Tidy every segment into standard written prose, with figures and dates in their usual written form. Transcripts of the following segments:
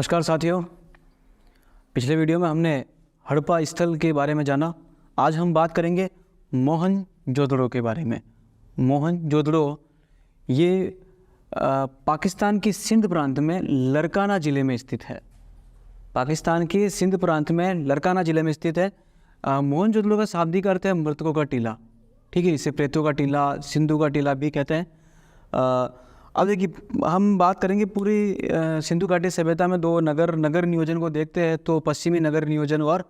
नमस्कार साथियों, पिछले वीडियो में हमने हड़प्पा स्थल के बारे में जाना। आज हम बात करेंगे मोहनजोदड़ो के बारे में। मोहनजोदड़ो ये पाकिस्तान की सिंध प्रांत में लरकाना ज़िले में स्थित है। पाकिस्तान के सिंध प्रांत में लरकाना ज़िले में स्थित है। मोहनजोदड़ो का शाब्दिक अर्थ है मृतकों का टीला। ठीक है, इसे प्रेतों का टीला, सिंधु का टीला भी कहते हैं। अब देखिए, हम बात करेंगे पूरी सिंधु घाटी सभ्यता में दो नगर नियोजन को देखते हैं तो पश्चिमी नगर नियोजन और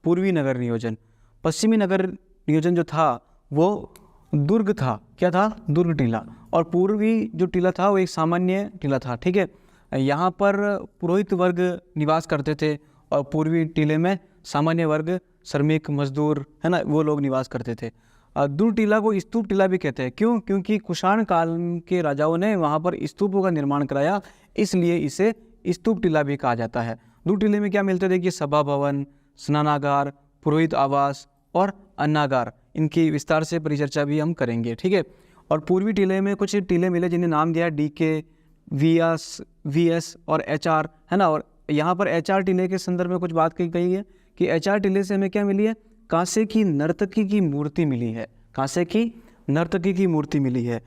पूर्वी नगर नियोजन। पश्चिमी नगर नियोजन जो था वो दुर्ग था। क्या था? दुर्ग टीला। और पूर्वी जो टीला था वो एक सामान्य टीला था। ठीक है, यहाँ पर पुरोहित वर्ग निवास करते थे और पूर्वी टीले में सामान्य वर्ग, श्रमिक, मजदूर, है ना, वो लोग निवास करते थे। दुर्ग टीला को स्तूप टीला भी कहते हैं। क्यों? क्योंकि कुषाण काल के राजाओं ने वहाँ पर स्तूपों का निर्माण कराया, इसलिए इसे स्तूप टीला भी कहा जाता है। दुर्ग टीले में क्या मिलते हैं? देखिए, सभा भवन, स्नानागार, पुरोहित आवास और अन्नागार। इनकी विस्तार से परिचर्चा भी हम करेंगे। ठीक है, और पूर्वी टीले में कुछ टीले मिले जिन्हें नाम दिया DK, VS और HR, है ना। और यहाँ पर HR टीले के संदर्भ में कुछ बात कही है कि HR टीले से हमें क्या मिली है? कांसे की नर्तकी की मूर्ति मिली है। कांसे की नर्तकी की मूर्ति मिली है।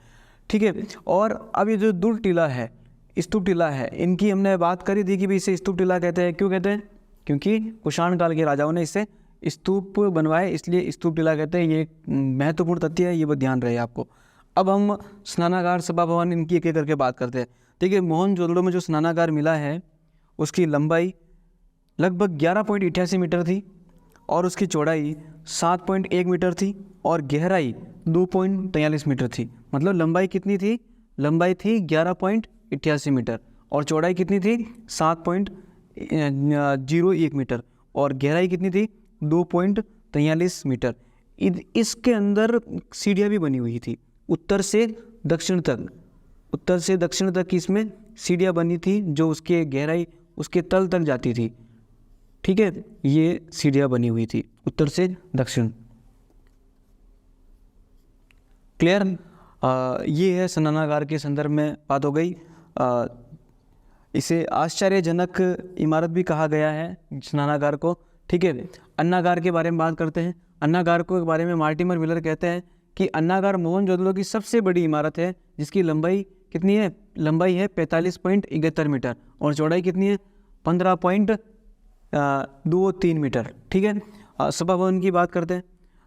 ठीक है, और अब ये जो दुर्ग टीला है, स्तूप टीला है, इनकी हमने बात करी थी कि भी इसे स्तूप टीला कहते हैं। क्यों कहते हैं? क्योंकि कुषाण काल के राजाओं ने इसे स्तूप बनवाए, इसलिए स्तूप टीला कहते हैं। ये महत्वपूर्ण तथ्य है, ये बात ध्यान रहे आपको। अब हम स्नानागार, सभा भवन, इनकी एक एक करके बात करते हैं। देखिए, मोहनजोदड़ो में जो स्नानागार मिला है उसकी लंबाई लगभग 11.88 मीटर थी और उसकी चौड़ाई 7.1 मीटर थी और गहराई 2.43 मीटर थी। मतलब लंबाई कितनी थी? लंबाई थी 11.88 मीटर और चौड़ाई कितनी थी? 7.01 मीटर और गहराई कितनी थी? 2.43 मीटर। इसके अंदर सीढ़ियाँ भी बनी हुई थी, उत्तर से दक्षिण तक इसमें सीढ़ियाँ बनी थी जो उसके गहराई, उसके तल तक जाती थी। ठीक है, ये सीढ़ियाँ बनी हुई थी उत्तर से दक्षिण। क्लियर? ये है स्नानागार के संदर्भ में बात हो गई। इसे आश्चर्यजनक इमारत भी कहा गया है स्नानागार को। ठीक है, अन्नागार के बारे में बात करते हैं। अन्नागार को के बारे में मार्टिमर मिलर कहते हैं कि अन्नागार मोहनजोदड़ो की सबसे बड़ी इमारत है जिसकी लंबाई कितनी है? लंबाई है 45.71 मीटर और चौड़ाई कितनी है? 15.23 मीटर। ठीक है, सभा भवन की बात करते हैं।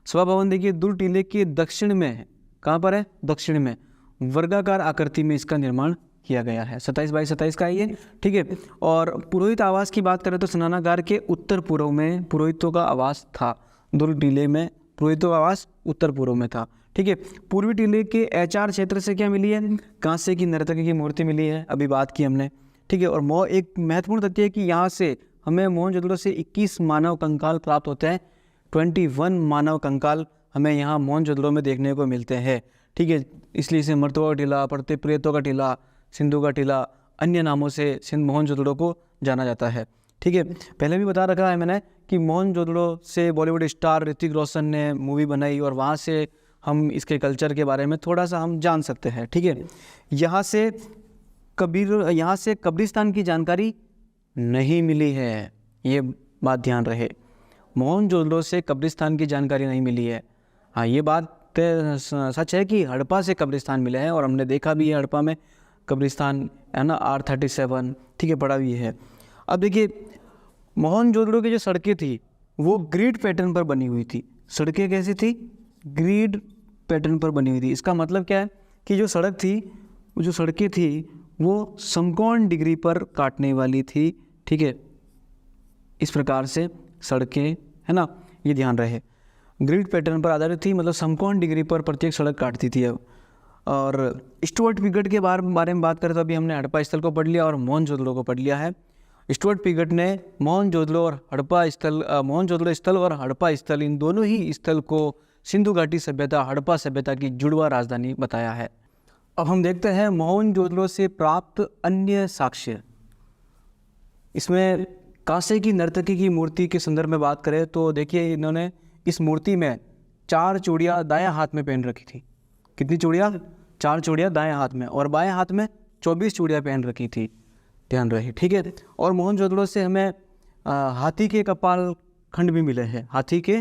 सभा भवन देखिए दुर्ग टीले के दक्षिण में है। कहाँ पर है? दक्षिण में। वर्गाकार आकृति में इसका निर्माण किया गया है। 27x27 का है ये। ठीक है, और पुरोहित आवास की बात करें तो स्नानागार के उत्तर पूर्व में पुरोहितों का आवास था। दुर्ग टीले में पुरोहितों का आवास उत्तर पूर्व में था। ठीक है, पूर्वी टीले के HR क्षेत्र से क्या मिली है? कांसे की नर्तकी की मूर्ति मिली है, अभी बात की हमने। ठीक है, और एक महत्वपूर्ण तथ्य है कि यहाँ से हमें मोहनजोदड़ो से 21 मानव कंकाल प्राप्त होते हैं। 21 मानव कंकाल हमें यहाँ मोहनजोदड़ो में देखने को मिलते हैं। ठीक है, इसलिए इसे मृतकों का टीला, प्रेतों का टीला, सिंधु का टीला, अन्य नामों से मोहनजोदड़ो को जाना जाता है। ठीक है, पहले भी बता रखा है मैंने कि मोहनजोदड़ो से बॉलीवुड स्टार ऋतिक रोशन ने मूवी बनाई और वहाँ से हम इसके कल्चर के बारे में थोड़ा सा हम जान सकते हैं। ठीक है, यहाँ से कब्रिस्तान की जानकारी नहीं मिली है, ये बात ध्यान रहे। मोहनजोदड़ो से कब्रिस्तान की जानकारी नहीं मिली है। हाँ, ये बात सच है कि हड़प्पा से कब्रिस्तान मिले हैं और हमने देखा भी है हड़प्पा में कब्रिस्तान, है ना, R37। ठीक है, पड़ा भी है। अब देखिए, मोहनजोदड़ो की जो सड़कें थी वो ग्रिड पैटर्न पर बनी हुई थी। सड़कें कैसी थी? ग्रिड पैटर्न पर बनी हुई थी। इसका मतलब क्या है कि जो सड़कें थी वो समकोण डिग्री पर काटने वाली थी। ठीक है, इस प्रकार से सड़कें, है ना, ये ध्यान रहे, ग्रिड पैटर्न पर आधारित थी, मतलब समकोण डिग्री पर प्रत्येक सड़क काटती थी। अब और स्टुअर्ट पीरियड के बारे में बात करें तो अभी हमने हड़प्पा स्थल को पढ़ लिया और मोहनजोदड़ो को पढ़ लिया है। स्टुअर्ट पीरियड ने मोहनजोदड़ो स्थल और हड़प्पा स्थल, इन दोनों ही स्थल को सिंधु घाटी सभ्यता, हड़प्पा सभ्यता की जुड़वा राजधानी बताया है। अब हम देखते हैं मोहनजोदड़ो से प्राप्त अन्य साक्ष्य। इसमें कांसे की नर्तकी की मूर्ति के संदर्भ में बात करें तो देखिए, इन्होंने इस मूर्ति में 4 चूड़ियाँ दायां हाथ में पहन रखी थी। कितनी चूड़ियाँ? 4 चूड़ियाँ दाएं हाथ में और बाएं हाथ में 24 चूड़ियाँ पहन रखी थी। ध्यान रहे, ठीक है। और मोहनजोदड़ो से हमें हाथी के कपाल खंड भी मिले हैं, हाथी के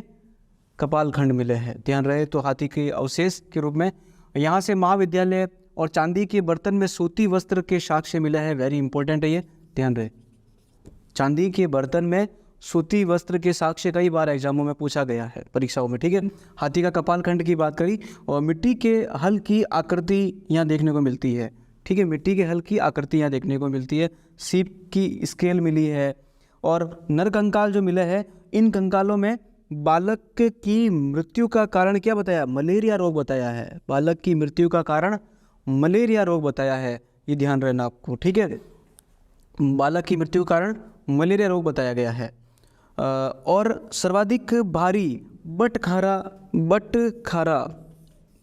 कपाल खंड मिले हैं, ध्यान रहे। तो हाथी के अवशेष के रूप में यहाँ से महाविद्यालय और चांदी के बर्तन में सूती वस्त्र के साक्ष्य मिले हैं, वेरी इंपॉर्टेंट है ये, ध्यान रहे। चांदी के बर्तन में सूती वस्त्र के साक्ष्य कई बार एग्जामों में पूछा गया है, परीक्षाओं में, ठीक है। हाथी का कपाल खंड की बात करी, और मिट्टी के हल की आकृति यहाँ देखने को मिलती है, ठीक है। मिट्टी के हल की आकृति यहाँ देखने को मिलती है। सीप की स्केल मिली है, और नर कंकाल जो मिले हैं, इन कंकालों में बालक की मृत्यु का कारण क्या बताया? मलेरिया रोग बताया है। बालक की मृत्यु का कारण मलेरिया रोग बताया है, ये ध्यान रहना आपको, ठीक है। बालक की मृत्यु का कारण मलेरिया रोग बताया गया है। और सर्वाधिक भारी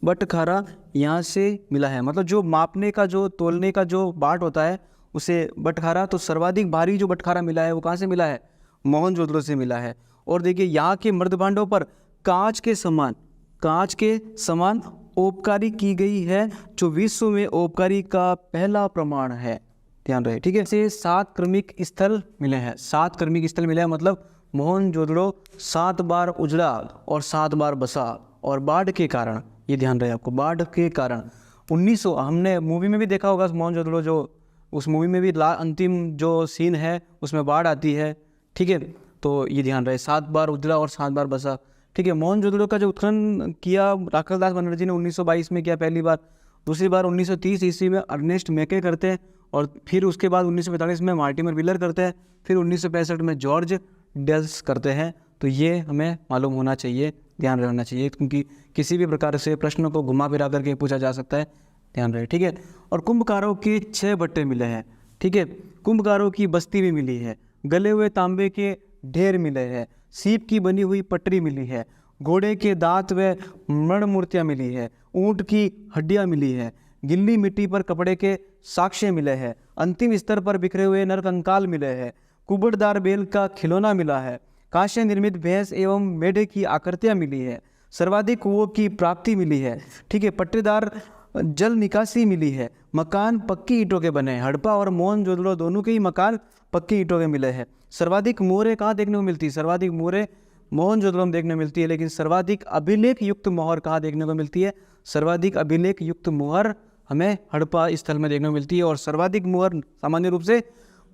बटखारा यहाँ से मिला है, मतलब जो मापने का, जो तोलने का जो बाट होता है उसे बटखारा। तो सर्वाधिक भारी जो बटखारा मिला है वो कहाँ से मिला है? मोहनजोदड़ो से मिला है। और देखिए यहाँ के मृदभांडों पर कांच के समान ओपकारी की गई है, जो विश्व में ओपकारी का पहला प्रमाण है, ध्यान रहे, ठीक है। से 7 क्रमिक स्थल मिले हैं, 7 क्रमिक स्थल मिले हैं, मतलब मोहनजोदड़ो 7 बार उजड़ा और 7 बार बसा, और बाढ़ के कारण, ये ध्यान रहे आपको, बाढ़ के कारण 1900, हमने मूवी में भी देखा होगा मोहनजोदड़ो, जो उस मूवी में भी अंतिम जो सीन है उसमें बाढ़ आती है, ठीक है। तो ये ध्यान रहे, 7 बार उजड़ा और 7 बार बसा, ठीक है। मोहनजोदड़ो का जो उत्खनन किया राखाल दास बनर्जी ने 1922 में किया पहली बार, दूसरी बार 1930 ईस्वी में अर्नेस्ट मैके करते हैं, और फिर उसके बाद 1945 में मार्टिमर व्हीलर करते हैं, फिर 1965 में जॉर्ज डेल्स करते हैं। तो ये हमें मालूम होना चाहिए, ध्यान रहना चाहिए, क्योंकि किसी भी प्रकार से प्रश्न को घुमा फिरा करके पूछा जा सकता है, ध्यान रहे, ठीक है। और कुंभकारों के 6 भट्टे मिले हैं, ठीक है। कुंभकारों की बस्ती भी मिली है, गले हुए तांबे के ढेर मिले हैं, सीप की बनी हुई पटरी मिली है, घोड़े के दांत व मृण मूर्तियाँ मिली है, ऊँट की हड्डियाँ मिली है, गिल्ली मिट्टी पर कपड़े के साक्ष्य मिले हैं, अंतिम स्तर पर बिखरे हुए नरकंकाल मिले हैं, कुबड़दार बेल का खिलौना मिला है, कांस्य निर्मित भैंस एवं मेढे की आकृतियाँ मिली है, सर्वाधिक कुओं की प्राप्ति मिली है, ठीक है। पट्टेदार जल निकासी मिली है, मकान पक्की ईंटों के बने हैं, हड़प्पा और मोहनजोदड़ो दोनों के ही मकान पक्की ईंटों के मिले हैं। सर्वाधिक मोहरें कहाँ देखने को मिलती है? सर्वाधिक मोहरें मोहनजोदड़ो में देखने को मिलती है, लेकिन सर्वाधिक अभिलेख युक्त मोहर कहाँ देखने को मिलती है? सर्वाधिक अभिलेख युक्त मोहर हमें हड़प्पा स्थल में देखने को मिलती है, और सर्वाधिक मोहर सामान्य रूप से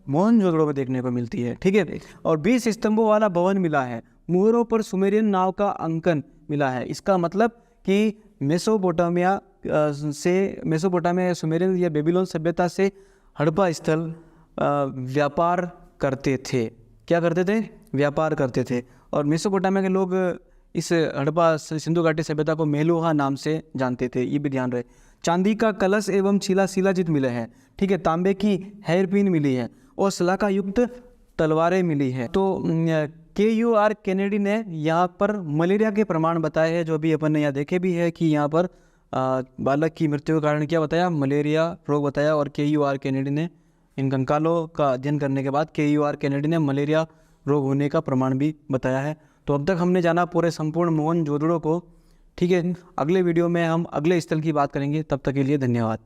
मोहनजोदड़ो में देखने को मिलती है, ठीक है। और 20 स्तंभों वाला भवन मिला है, मोहरों पर सुमेरियन नाव का अंकन मिला है। इसका मतलब कि मेसोपोटामिया सुमेरियन या बेबीलोन सभ्यता से हड़प्पा स्थल व्यापार करते थे। क्या करते थे? व्यापार करते थे। और मेसोपोटामिया के लोग इस हड़प्पा सिंधु घाटी सभ्यता को मेलुहा नाम से जानते थे, ये भी ध्यान रहे। चांदी का कलश एवं शिलाजित मिले हैं, ठीक है। तांबे की हेयरपिन मिली है, और सलाखा युक्त तलवारें मिली हैं। तो KUR केनेडी ने यहाँ पर मलेरिया के प्रमाण बताए हैं, जो भी अपन ने यहाँ देखे भी है कि यहाँ पर बालक की मृत्यु का कारण क्या बताया? मलेरिया रोग बताया। और KUR केनेडी ने इन कंकालों का अध्ययन करने के बाद KUR केनेडी ने मलेरिया रोग होने का प्रमाण भी बताया है। तो अब तक हमने जाना पूरे संपूर्ण मोहनजोदड़ो को, ठीक है। अगले वीडियो में हम अगले स्थल की बात करेंगे, तब तक के लिए धन्यवाद।